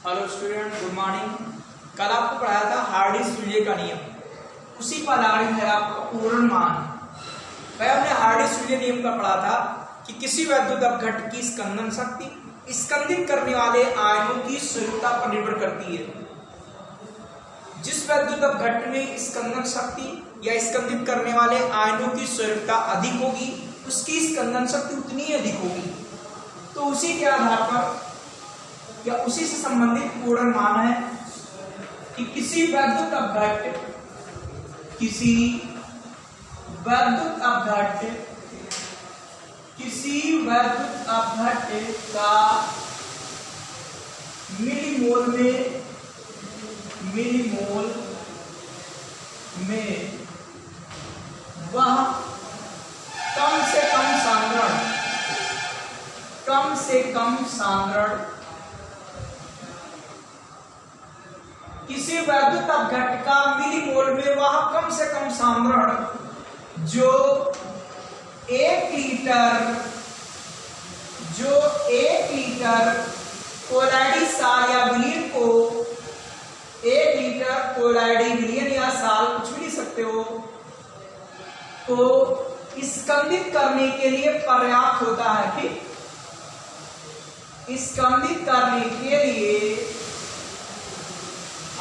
Hello student, good morning. कल आपको पढ़ाया था हार्डी-सूजे का नियम, उसी पर आधारित है आपका पूर्णमान। वह हमने हार्डी-सूजे नियम का पढ़ा था कि किसी वैद्युत अपघट्ट की स्कंदन शक्ति स्कंदित करने वाले आयनों की स्वरूपता पर निर्भर करती है। जिस वैद्युत अपघट्ट में स्कंदन शक्ति या स्कंदित करने वाले आयनों की स्वरूपता अधिक होगी, उसकी स्कंदन शक्ति उतनी ही अधिक होगी। तो उसी के आधार पर या उसी से संबंधित पूर्णमान है कि किसी वैद्युत अपघट्ट का मिलीमोल में वह कम से कम सांद्रण किसी वैद्युत अपघट्ट का मिलीमोल में वह कम से कम सांद्रण जो 1 लीटर कोलाइडी साल या विलयन को 1 लीटर कोलाइडी विलयन या साल कुछ भी लिख सकते हो, तो स्कंदित करने के लिए पर्याप्त होता है। ठीक, स्कंदित करने के लिए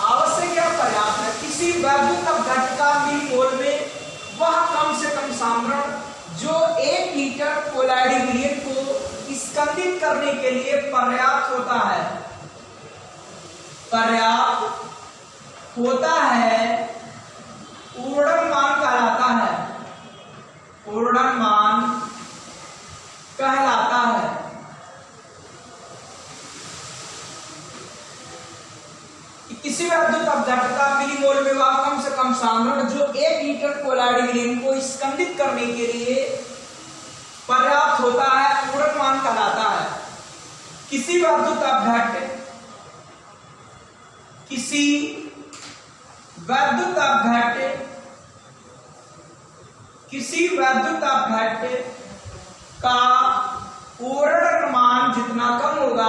आवश्यक या पर्याप्त है किसी वैद्युत अपघट्ट का मिलीमोल में वह कम से कम सांद्रण जो 1 लीटर कोलाइडी विलयन को स्कंदित करने के लिए पर्याप्त होता है, पूर्णमान कहलाता है। किसी वैद्युत अपघट्ट का मिलीमोल में वह कम से कम सांद्रण जो 1 लीटर कोलाइडी विलयन को स्कंदित करने के लिए पर्याप्त होता है, पूर्णमान कहलाता है। किसी वैद्युत अपघट्ट का पूर्णमान जितना कम होगा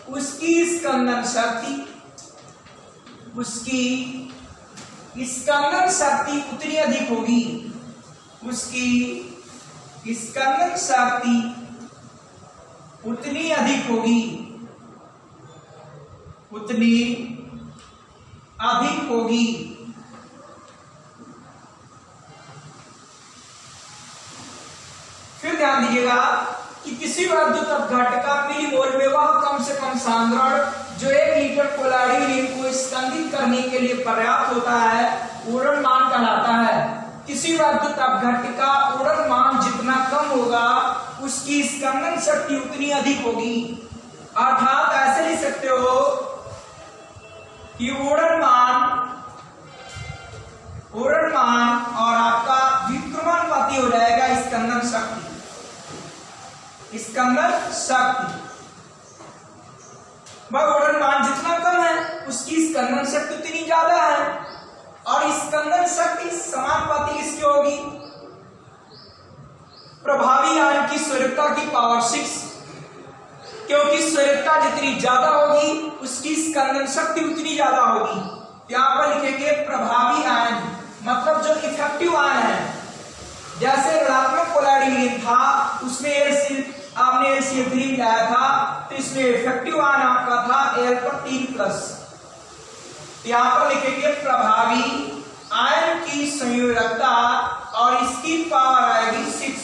उसकी स्कंदन शक्ति उतनी अधिक होगी, फिर ध्यान दीजिएगा कि किसी वैद्युत अपघट्ट का मिलीमोल में वह कम से कम सांद्रण जो 1 लीटर कोलाइडी विलयन को स्कंदित करने के लिए पर्याप्त होता है, पूर्णमान कहलाता है। किसी वैद्युत अपघट्ट का पूर्णमान जितना कम होगा उसकी स्कंदन शक्ति उतनी अधिक होगी। अर्थात ऐसे लिख सकते हो कि पूर्णमान और आपका व्युत्क्रमानुपाती हो जाएगा स्कंदन शक्ति। वह पूर्णमान जितना कम है उसकी स्कंदन शक्ति उतनी ज्यादा है, और स्कंदन शक्ति समानुपाती किसकी होगी? प्रभावी आयन की स्वरूपता की पावर 6, क्योंकि स्वरूपता जितनी ज्यादा होगी उसकी स्कंदन शक्ति उतनी ज्यादा होगी। यहां पर लिखेंगे प्रभावी आयन, मतलब जो इफेक्टिव आयन है। जैसे ऋणात्मक कोलाइडी विलयन था, उसमें आपने LCl3 मिलाया था, तो इसमें इफेक्टिव आयन आपका था Al पर 3+। यहां पर लिखेंगे प्रभावी आयन की संयोजकता, और इसकी पावर आएगी 6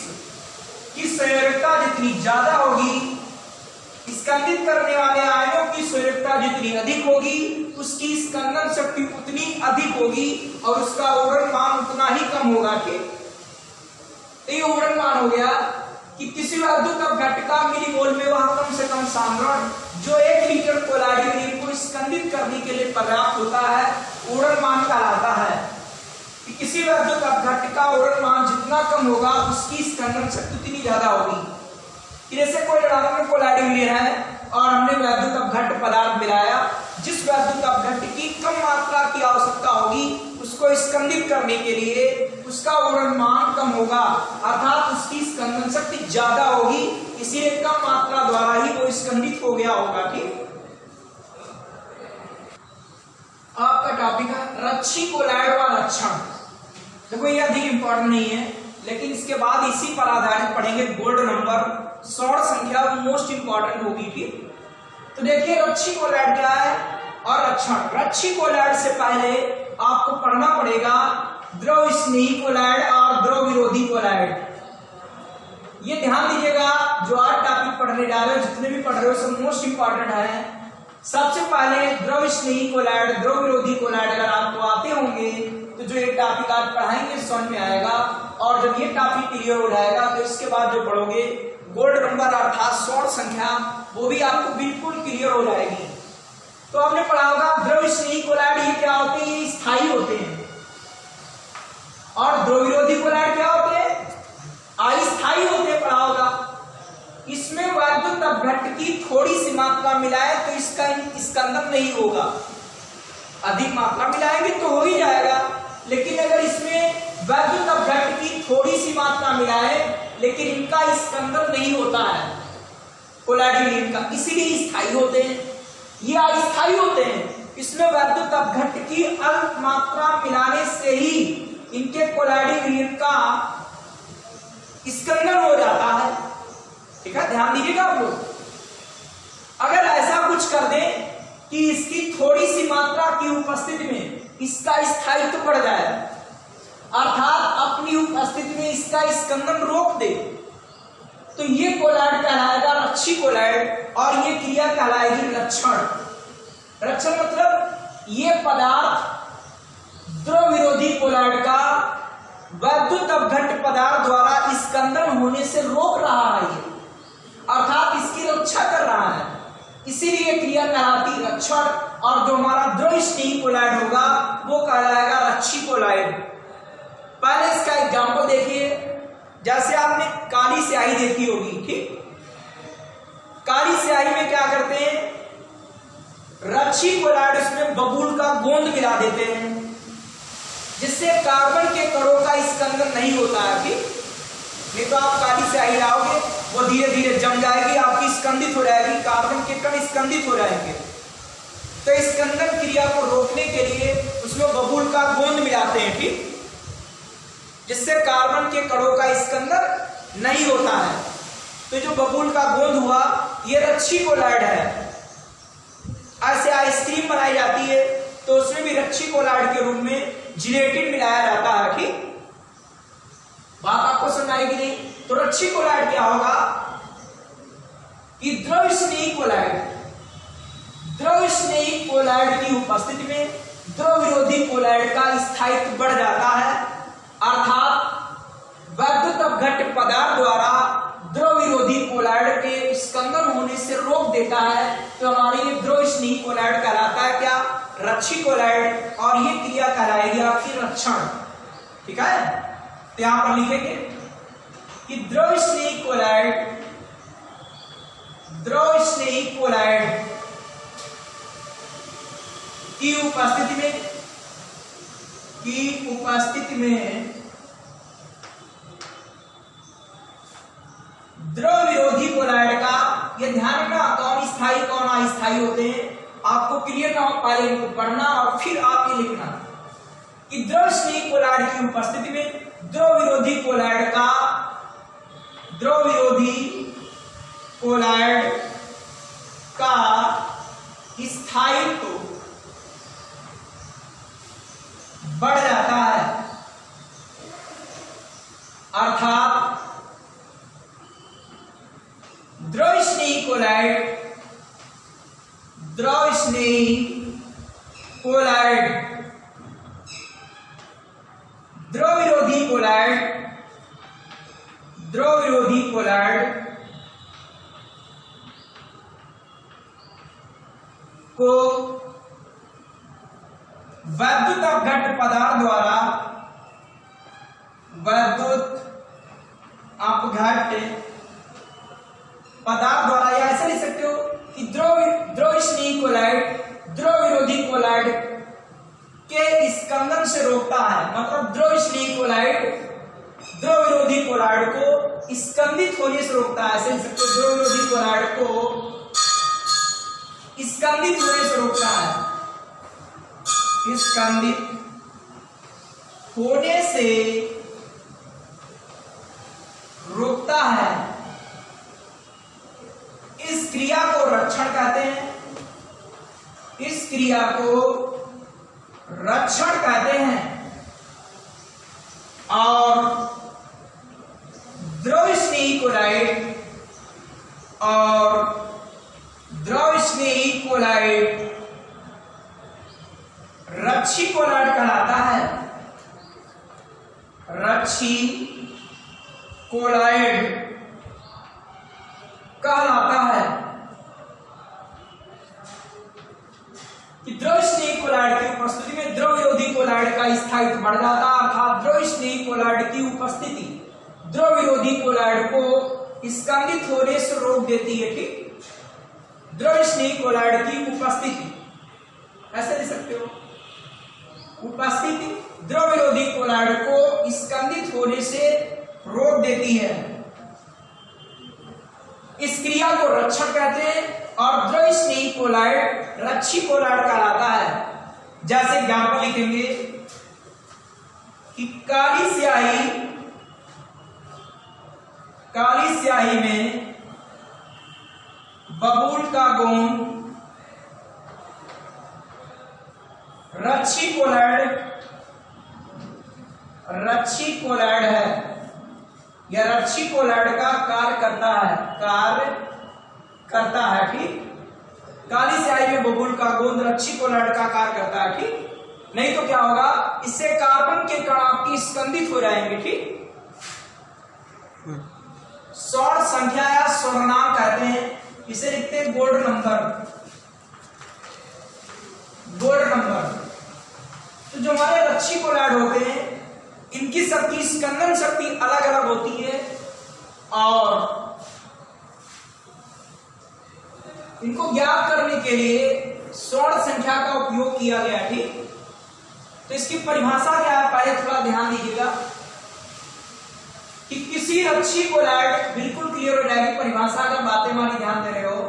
की संयोजकता जितनी ज्यादा होगी, स्कंदित करने वाले आयनों की संयोजकता जितनी अधिक होगी उसकी स्कंदन शक्ति उतनी अधिक होगी, और उसका पूर्णमान उतना ही कम होगा। ठीक, तो ये पूर्णमान हो गया कि किसी वैद्युत अपघट्ट का मिलीमोल में वह कम से कम सांद्रण जो 1 लीटर कोलाइडी विलयन को स्कंदित करने के लिए पर्याप्त होता है, पूर्णमान कहलाता है। कि किसी वैद्युत अपघट्ट का पूर्णमान जितना कम होगा उसकी स्कंदन शक्ति उतनी ज्यादा होगी। जैसे कोई ऋणात्मक कोलाइडी विलयन है और हमने वैद्युत अपघट्ट पदार्थ मिलाया, जिस वैद्युत अपघट्ट की कम मात्रा की आवश्यकता होगी उसको स्कंदित करने के लिए उसका द्रव्यमान कम होगा, अर्थात उसकी स्कंदन शक्ति ज्यादा होगी, इसीलिए कम मात्रा द्वारा ही वो स्कंदित हो गया होगा। ठीक, आपका टॉपिक है रच्छी कोलॉइड व लक्षण। देखो ये अधिक इंपॉर्टेंट नहीं है, लेकिन इसके बाद इसी पर आधारित पढ़ेंगे गोल्ड नंबर, शॉर्ट संख्या मोस्ट इंपॉर्टेंट होगी। ठीक, तो देखिए रच्छी कोलॉइड क्या है और लक्षण। रच्छी कोलॉइड से पहले आपको पढ़ना पड़ेगा द्रव स्नेही कोलॉइड और द्रव विरोधी कोलॉइड। ये ध्यान दीजिएगा, जो आज टॉपिक पढ़ने जा रहे हो, जितने भी पढ़ रहे हो, सब मोस्ट इंपॉर्टेंट है। सबसे पहले द्रव स्नेही कोलॉइड, द्रव विरोधी कोलॉइड अगर आपको आते होंगे तो जो ये टॉपिक आज पढ़ाएंगे समझ में आएगा, और जब ये टॉपिक क्लियर हो जाएगा तो इसके बाद जो पढ़ोगे गोल्ड नंबर अर्थात शॉर्ट संख्या, वो भी आपको बिल्कुल क्लियर हो जाएगी। तो आपने पढ़ा होगा द्रव स्नेही कोलॉइड ये क्या होते हैं, ये स्थायी होते हैं, और द्रव विरोधी कोलॉइड क्या होते हैं, अस्थायी होते हैं, पढ़ा होगा। इसमें वैद्युत अपघट्ट की थोड़ी सी मात्रा मिलाए तो इसका स्कंदन नहीं होगा, अधिक मात्रा मिलाएंगे तो हो ही जाएगा, लेकिन अगर इसमें वैद्युत अपघट्ट की थोड़ी सी मात्रा मिलाए लेकिन इनका स्कंदन नहीं होता है कोलॉइड विलयन का, इसीलिए स्थायी होते हैं। ये अस्थायी होते हैं, इसमें वैद्युत अपघट्ट की अल्प मात्रा मिलाने से ही इनके कोलॉइड विलयन का स्कंदन हो जाता है। ठीक है, ध्यान दीजिएगा आप लोग। अगर ऐसा कुछ कर दें कि इसकी थोड़ी सी मात्रा की उपस्थिति में इसका स्थायित्व बढ़ जाए, अर्थात अपनी उपस्थिति में इसका स्कंदन रोक दे, तो ये कोलॉइड कहलाएगा रच्छी कोलॉइड, और ये क्रिया कहलाएगी लक्षण। लक्षण मतलब ये पदार्थ द्रव विरोधी कोलॉइड का वैद्युत अपघट्ट पदार्थ द्वारा स्कंदन होने से रोक रहा है, अर्थात इसकी रक्षा कर रहा है, इसीलिए क्रिया कहलाती लक्षण। और जो हमारा द्रव स्नेही कोलॉइड होगा वो कहलाएगा रच्छी कोलॉइड। पहले इसका एग्जांपल देखिए, जैसे आपने काली स्याही देखी होगी। ठीक, काली स्याही में क्या करते हैं, रच्छी कोलॉइड उसमें बबूल का गोंद मिला देते हैं, जिससे कार्बन के कणों का स्कंदन नहीं होता है। ठीक, नहीं तो आप काली स्याही लाओगे वो धीरे धीरे जम जाएगी, आपकी स्कंदित हो जाएगी, कार्बन के कण स्कंदित हो जाएंगे। तो स्कंदन क्रिया को रोकने के लिए उसमें बबूल का गोंद मिलाते हैं। ठीक, जिससे कार्बन के कणों का स्कंदन नहीं होता है। तो जो बबूल का गोंद हुआ ये रच्छी कोलॉइड है। ऐसे आइसक्रीम बनाई जाती है तो उसमें भी रच्छी कोलॉइड के रूप में जिलेटिन मिलाया जाता है। ठीक, बात आपको समझ आएगी नहीं? तो रच्छी कोलॉइड क्या होगा कि द्रव स्नेही कोलॉइड, द्रव स्नेही कोलॉइड की उपस्थिति में द्रव विरोधी कोलॉइड का स्थायित्व बढ़ जाता है, अर्थात वैद्युत अपघट्ट पदार्थ द्वारा द्रव विरोधी कोलॉइड के स्कंदन होने से रोक देता है। तो हमारी ये द्रव स्नेही कोलॉइड कहलाता है क्या, रच्छी कोलॉइड, और ये क्रिया कहलाएगी आपकी लक्षण। ठीक है, तो यहां पर लिखेंगे कि द्रव स्नेही कोलॉइड, द्रव स्नेही कोलॉइड की उपस्थिति में द्रव विरोधी कोलॉइड का, ये ध्यान रखना कौन स्थायी कौन अस्थायी होते हैं, आपको क्लियर ना हो पहले इनको पढ़ना और फिर आप ये लिखना कि द्रव स्नेही कोलॉइड की उपस्थिति में द्रव विरोधी कोलॉइड का, द्रव विरोधी कोलॉइड का स्थायित्व बढ़ जाता है, अर्थात द्रव स्नेही कोलॉइड, द्रव स्नेही कोलॉइड, द्रव विरोधी कोलॉइड, द्रव विरोधी कोलॉइड को वैद्युत अपघट्ट पदार्थ द्वारा, वैद्युत अपघट्ट पदार्थ द्वारा, या ऐसा लिख सकते हो कि द्रव स्नेही कोलॉइड द्रव विरोधी कोलॉइड के स्कंदन से रोक कोलाइड द्रव विरोधी कोलाइड को स्कंदित होने से रोकता है। ऐसे लिख सकते हो, द्रव विरोधी कोलाइड को स्कंदित होने से रोकता है। स्कंदित होने से रोकता है। इस क्रिया को रक्षण कहते हैं। इस क्रिया को रक्षण कहते हैं। और द्रव स्नेही कोलाइड और द्रव स्नेही कोलाइड रक्षी कोलाइड कहलाता है। रक्षी कोलाइड कहलाता है। कि द्रव स्नेही कोलाइड की उपस्थिति में द्रव विरोधी कोलाइड का स्थायित्व बढ़ जाता है, अर्थात द्रव स्नेही कोलाइड की उपस्थिति द्रव विरोधी कोलाइड को स्कंदित होने से रोक देती है। ठीक, द्रव स्नेही कोलाइड की उपस्थिति, ऐसे लिख सकते हो, उपस्थिति द्रव विरोधी कोलाइड को स्कंदित होने से रोक देती है। इस क्रिया को रक्षण कहते हैं। और द्रव स्नेही कोलाइड रक्षी कोलाइड कहलाता है। जैसे एग्जाम्पल लिखेंगे कि काली स्याही में बबूल का गोंद रक्षी कोलाइड है। यह रक्षी कोलाइड का कार्य करता है। ठीक, काली स्याही में बबूल का गोंद रक्षी कोलाइड का कार्य करता है। ठीक, नहीं तो क्या होगा, इससे कार्बन के कण आपकी स्कंदित हो जाएंगे। ठीक, स्वर्ण संख्या या स्वर्णांक कहते हैं। इसे लिखते हैं गोल्ड नंबर। तो जो हमारे रक्षी कोलाइड होते हैं, इनकी शक्ति, स्कंदन शक्ति अलग अलग होती है और इनको ज्ञात करने के लिए स्वर्ण संख्या का उपयोग किया गया। ठीक, तो इसकी परिभाषा क्या है, पहले थोड़ा ध्यान दीजिएगा कि किसी रक्षी कोलाइड, बिल्कुल क्लियर हो जाएगी परिभाषा, अगर बातें मानी ध्यान दे रहे हो,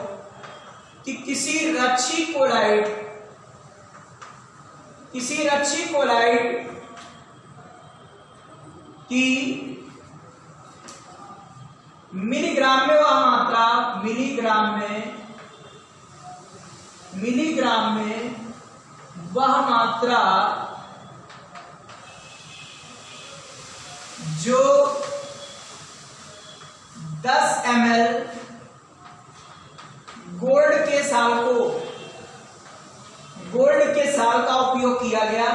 कि किसी रक्षी कोलाइड की मिलीग्राम में वह मात्रा, मिलीग्राम में वह मात्रा जो 10 ml गोल्ड के साल का उपयोग किया गया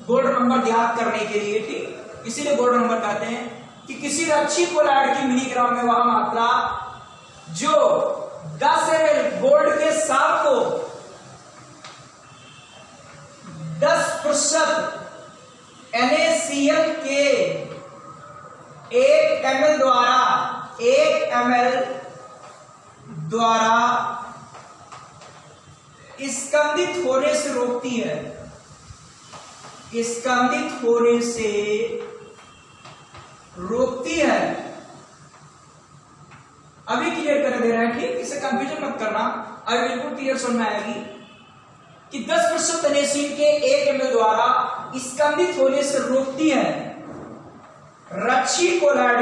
गोल्ड नंबर ज्ञात करने के लिए। ठीक, इसीलिए गोल्ड नंबर कहते हैं कि किसी रक्षी कोलाइड की मिलीग्राम में वह मात्रा जो 10 ml गोल्ड के साल को 10% NaCl के 1 ml द्वारा स्कंदित होने से रोकती है। स्कंदित होने से रोकती है। अभी क्लियर कर दे रहा है। ठीक, इसे कंफ्यूजन मत करना, अभी बिल्कुल क्लियर समझ में आएगी कि 10% NaCl के 1 ml द्वारा स्कंदित होने से रोकती है। रक्षी कोलाइड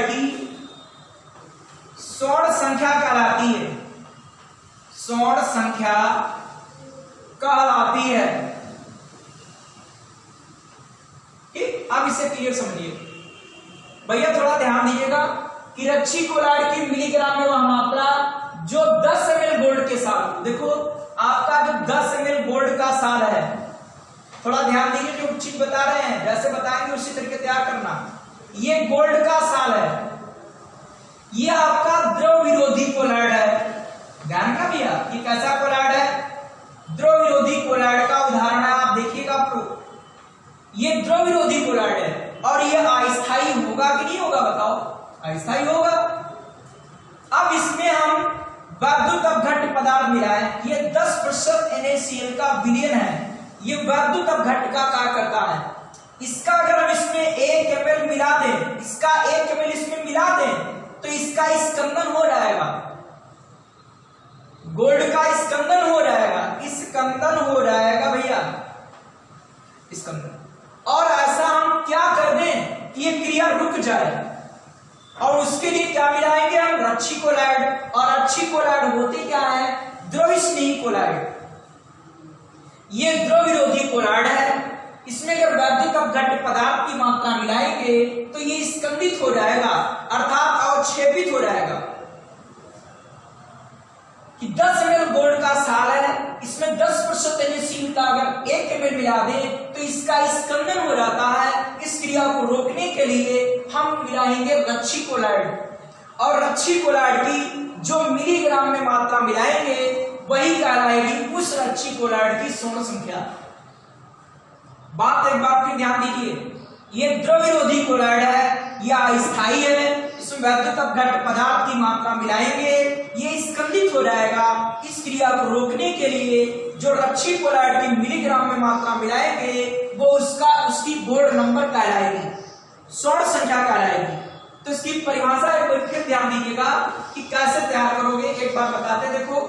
की स्वर्ण संख्या कहलाती है। स्वर्ण संख्या कहलाती है। ठीक, अब इसे क्लियर समझिए भैया, थोड़ा ध्यान दीजिएगा कि रक्षी कोलाइड की मिलीग्राम में वह मात्रा जो 10 ml गोल्ड के साथ, देखो आपका जो 10 ml गोल्ड का साल है, थोड़ा ध्यान दीजिए, जो चीज बता रहे हैं जैसे बताएंगे उसी तरीके तैयार करना। ये गोल्ड का साल है, ये आपका द्रव विरोधी कोलाइड है। ध्यान का भैया, ये कैसा कोलाइड है? द्रव विरोधी कोलाइड का उदाहरण है। आप देखिएगा प्रूफ, ये द्रव विरोधी कोलाइड है और ये अस्थायी होगा कि नहीं होगा, बताओ? अस्थायी होगा। अब इसमें हम वैद्युत अपघट्ट पदार्थ मिला है, ये 10% NaCl का विलयन है, ये वैद्युत अपघट्ट का कार्य करता है। इसका अगर हम इसमें 1 ml मिला दें, इसका 1 ml इसमें मिला दें तो इसका स्कंदन हो जाएगा, गोल्ड का स्कंदन हो जाएगा, स्कंदन हो जाएगा भैया, स्कंदन। और ऐसा हम क्या कर दें कि ये क्रिया रुक जाए, और उसके लिए क्या मिलाएंगे हम, रच्छी कोलाइड। और रच्छी कोलाइड होते क्या है, द्रव स्नेही कोलाइड। ये द्रव विरोधी कोलाइड है, इसमें अगर वैद्युत अपघट्ट पदार्थ की मात्रा मिलाएंगे तो ये स्कंदित हो जाएगा, अर्थात अवक्षेपित हो जाएगा। कि 10 ml गोल्ड का साल है, इसमें 10% NaCl का अगर 1 ml मिला दें तो इसका स्कंदन हो जाता है। इस क्रिया को रोकने के लिए हम मिलाएंगे रच्छी कोलाइड, और रच्छी कोलाइड की जो मिलीग्राम में मात्रा मिलाएंगे वही कहलाएगी उस रच्छी कोलाइड की स्वर्ण संख्या। बात एक बार फिर ध्यान दीजिए, ये द्रव विरोधी कोलाइड है, यह अस्थायी है, इसमें वैद्युत अपघट्ट पदार्थ की मात्रा मिलाएंगे ये स्कंदित हो जाएगा। इस क्रिया को रोकने के लिए जो रच्छी कोलाइड की मिलीग्राम में मात्रा मिलाएंगे वो उसकी बोर्ड नंबर कहलाएगी, स्वर्ण संख्या कहलाएगी। तो इसकी परिभाषा एक बार फिर ध्यान दीजिएगा कि कैसे तैयार करोगे, एक बार बताते देखो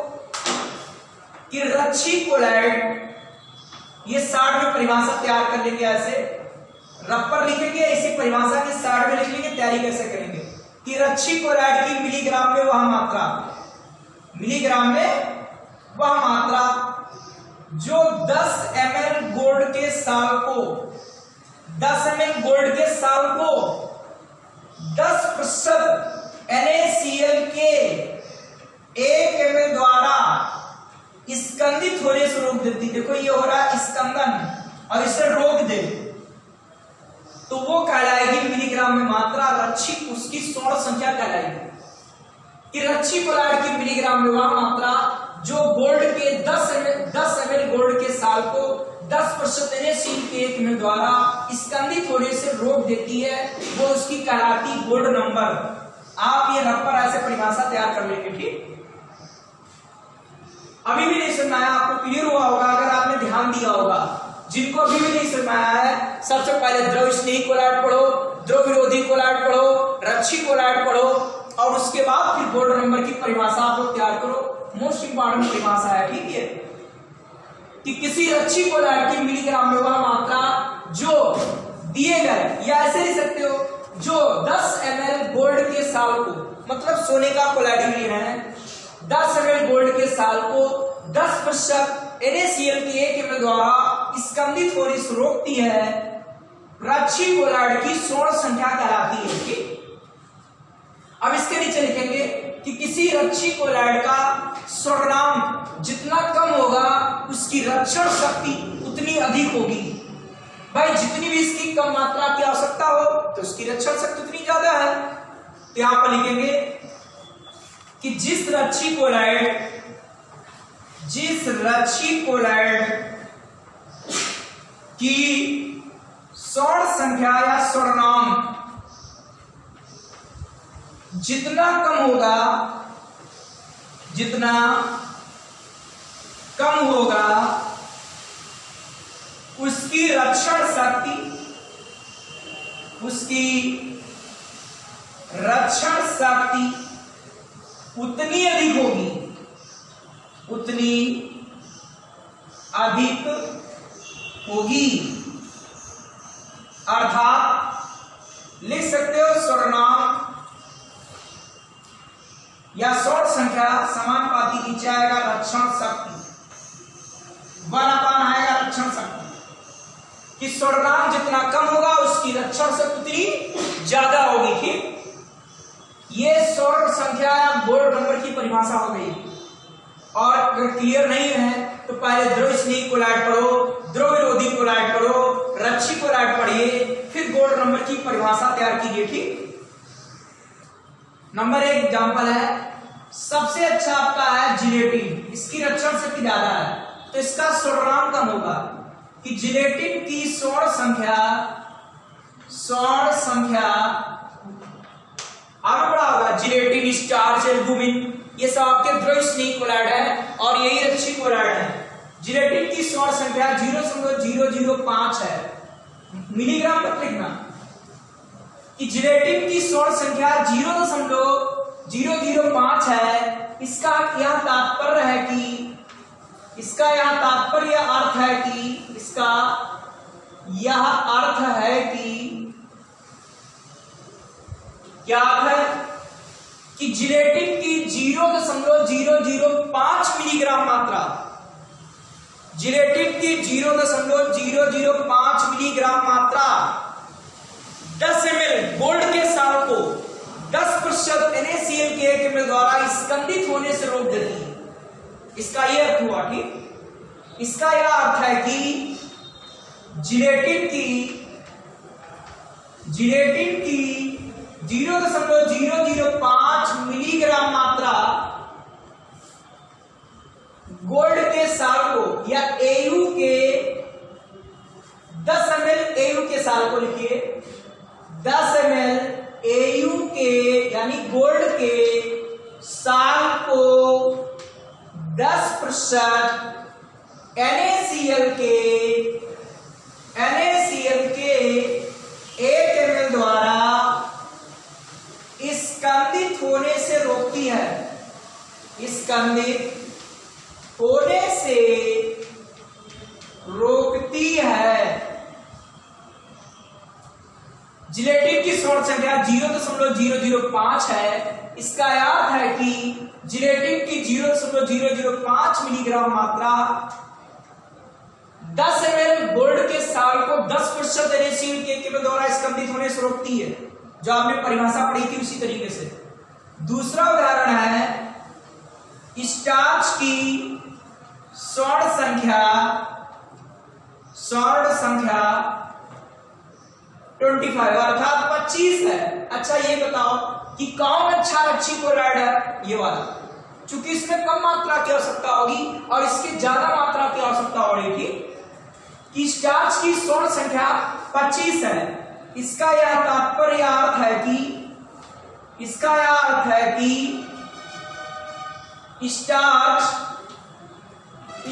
कि रच्छी कोलाइड, ये साइड में परिभाषा तैयार कर लेंगे, ऐसे रबर लिखेंगे, इसी परिभाषा के साइड में लिख लेंगे, तैयारी कैसे करेंगे कि रच्छी कोलाइड की मिलीग्राम में वह मात्रा, मिलीग्राम में वह मात्रा जो 10 ml गोल्ड के साल को, 10 ml गोल्ड के साल को 10% NaCl के 1 ml द्वारा स्कंदित होने से रोक देती। देखो ये हो रहा है स्कंदन, और इसे रोक दे तो वो कहलाएगी मिलीग्राम में मात्रा, रच्छी उसकी स्वर्ण संख्या कहलाएगी। कि रच्छी कोलाइड की मिलीग्राम में वह मात्रा जो गोल्ड के 10 ml गोल्ड के साल को 10% NaCl के 1 ml द्वारा स्कंदित होने से रोक देती है, वो उसकी कहलाती गोल्ड नंबर। आप ये रबर ऐसे परिभाषा तैयार कर लेंगे, ठीक। अभी भी नहीं समझ आया, आपको क्लियर हुआ होगा अगर आपने ध्यान दिया होगा। जिनको अभी भी नहीं समझ आया है, सबसे पहले द्रव स्नेही कोलाइड पढ़ो, द्रव विरोधी कोलाइड पढ़ो, रच्छी कोलाइड पढ़ो, और उसके बाद फिर गोल्ड नंबर की परिभाषा आप लोग तैयार करो। मोस्ट इंपॉर्टेंट परिभाषा है, ठीक है, कि किसी रच्छी कोलाइड की मिलीग्राम में वह मात्रा जो दिए गए, या ऐसे लिख सकते हो जो 10 ml गोल्ड के साल को, मतलब सोने का कोलाइड है, 10 ml गोल्ड के साल को 10% NaCl के 1 ml द्वारा स्कंदित होने से रोकती है, रच्छी कोलाइड की स्वर्ण संख्या कहलाती है, ठीक। अब इसके नीचे लिखेंगे कि किसी रच्छी कोलाइड का स्वर्णांक जितना कम होगा उसकी रक्षण शक्ति उतनी अधिक होगी। भाई जितनी भी इसकी कम मात्रा की आवश्यकता हो तो उसकी रक्षण शक्ति उतनी ज्यादा है। तो यहां पर लिखेंगे कि जिस रच्छी कोलाइड की स्वर्ण संख्या या स्वर्णांक जितना कम होगा उसकी रक्षण शक्ति उतनी अधिक होगी, अर्थात लिख सकते हो स्वर्णांक या स्वर्ण संख्या समानुपाती नीचे आएगा रक्षण शक्ति, 1/, आएगा रक्षण शक्ति, कि स्वर्णांक जितना कम होगा उसकी रक्षण शक्ति उतनी ज्यादा होगी, ठीक। ये स्वर्ण संख्या या गोल्ड नंबर की परिभाषा हो गई। और अगर क्लियर नहीं है तो पहले द्रव स्नेही कोलाइड पढ़ो, द्रव विरोधी कोलाइड पढ़ो, रच्छी कोलाइड पढ़िए, फिर गोल्ड नंबर की परिभाषा तैयार कीजिए, ठीक। नंबर 1 एग्जांपल है, सबसे अच्छा आपका है जिलेटिन, इसकी रक्षण शक्ति ज्यादा है तो इसका स्वर्णांक कम होगा, कि जिलेटिन की स्वर्ण संख्या आगे बड़ा होगा, जिलेटिन, स्टार्च, एल्बुमिन, ये सब आपके ध्रुव स्नेही कोलॉइड है और यही रच्छी कोलॉइड है। जिलेटिन की स्वर्ण संख्या 0.005 है। मिलीग्राम पर लिखना कि जिलेटिन की स्वर्ण संख्या 0.005 है। इसका यह तात्पर्य है कि इसका यह तात्पर्य अर्थ है कि इसका यह अर्थ है कि क्या अर्थ है कि जिलेटिन की 0.005 मिलीग्राम मात्रा, जिलेटिन की 0.005 मिलीग्राम मात्रा 10 ml गोल्ड के साल को 10% NaCl के 1 ml द्वारा स्कंदित होने से रोक देती है। इसका यह अर्थ हुआ, ठीक। इसका यह अर्थ है कि जिलेटिन की 0.005 मिलीग्राम मात्रा गोल्ड के साल को या AU के 10 ml AU के साल को लिखिए, 10 ml AU के यानी गोल्ड के साल को 10% NaCl के 1 ml द्वारा स्कंदित होने से रोकती है। स्कंदित होने से रोकती है। जिलेटिन की स्वर्ण संख्या 0.005 है। इसका अर्थ है कि जिलेटिन की 0.005 मिलीग्राम मात्रा 10 ml गोल्ड के साल को 10% NaCl के द्वारा स्कंदित होने से रोकती है, जो आपने परिभाषा पढ़ी थी उसी तरीके से। दूसरा उदाहरण है स्टार्च की स्वर्ण संख्या 25 अर्थात 25 है। अच्छा ये बताओ कि कौन अच्छा रच्छी कोलॉइड है? ये वाला, चूंकि इसमें कम मात्रा की आवश्यकता होगी और इसकी ज्यादा मात्रा की आवश्यकता होगी कि स्टार्च की स्वर्ण संख्या 25 है। इसका यह तात्पर्य अर्थ है कि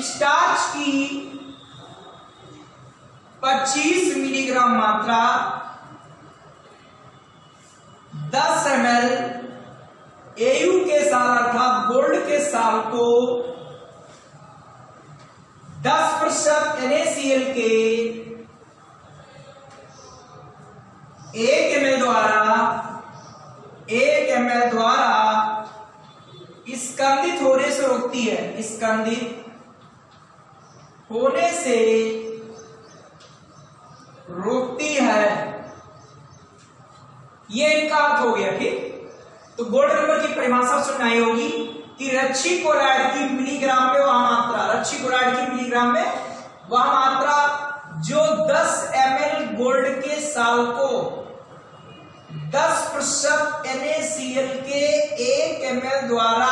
स्टार्च की 25 मिलीग्राम मात्रा 10 ml AU के साल अर्थात गोल्ड के साल को 10% NaCl के 1 ml द्वारा स्कंदित होने से रोकती है। स्कंदित होने से रोकती है। ये इनका अर्थ हो गया, ठीक। तो गोल्ड नंबर की परिभाषा सुनाई होगी कि रच्छी कोलॉइड की मिलीग्राम में वह मात्रा, रच्छी कोलॉइड की मिलीग्राम में वह मात्रा जो 10 ml गोल्ड के साल को 10% NaCl के 1 ml द्वारा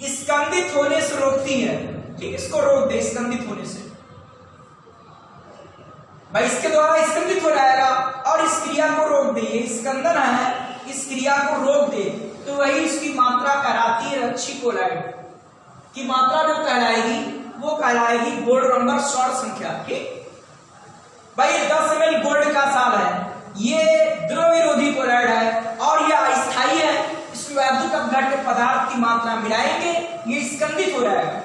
स्कंदित होने से रोकती है, ठीक। इसको रोक दे स्कंदित होने से, भाई इसके द्वारा स्कंदित हो जाएगा और इस क्रिया को रोक दे। ये स्कंदन है, इस क्रिया को रोक दे तो वही इसकी मात्रा कहलाती है रच्छी कोलॉइड की मात्रा। जो कहलाएगी वो कहलाएगी गोल्ड नंबर स्वर्ण संख्या, ठीक। भाई 10 ml गोल्ड का साल है, ये द्रव विरोधी कोलॉइड है और यह अस्थायी है। इसमें वैद्युत अपघट के पदार्थ की मात्रा मिलाएंगे, ये स्कंदित हो जाएगा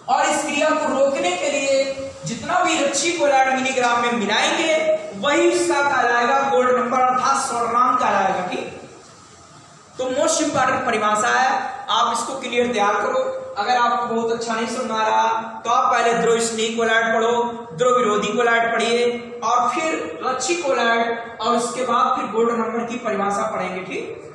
और इस क्रिया को रोकने के लिए जितना भी रच्छी कोलॉइड मिलीग्राम में मिलाएंगे वही उसका कहलाएगा गोल्ड नंबर अर्थात स्वर्णांक कहलाएगा, ठीक। तो मोस्ट इंपॉर्टेंट परिभाषा है, आप इसको क्लियर तैयार करो। अगर आपको बहुत अच्छा नहीं समझ आ रहा तो आप पहले ध्रुव स्नेही कोलॉइड पढ़ो, ध्रुव विरोधी कोलॉइड पढ़िए और फिर रच्छी कोलॉइड और उसके बाद फिर गोल्ड नंबर की परिभाषा पढ़ेंगे, ठीक।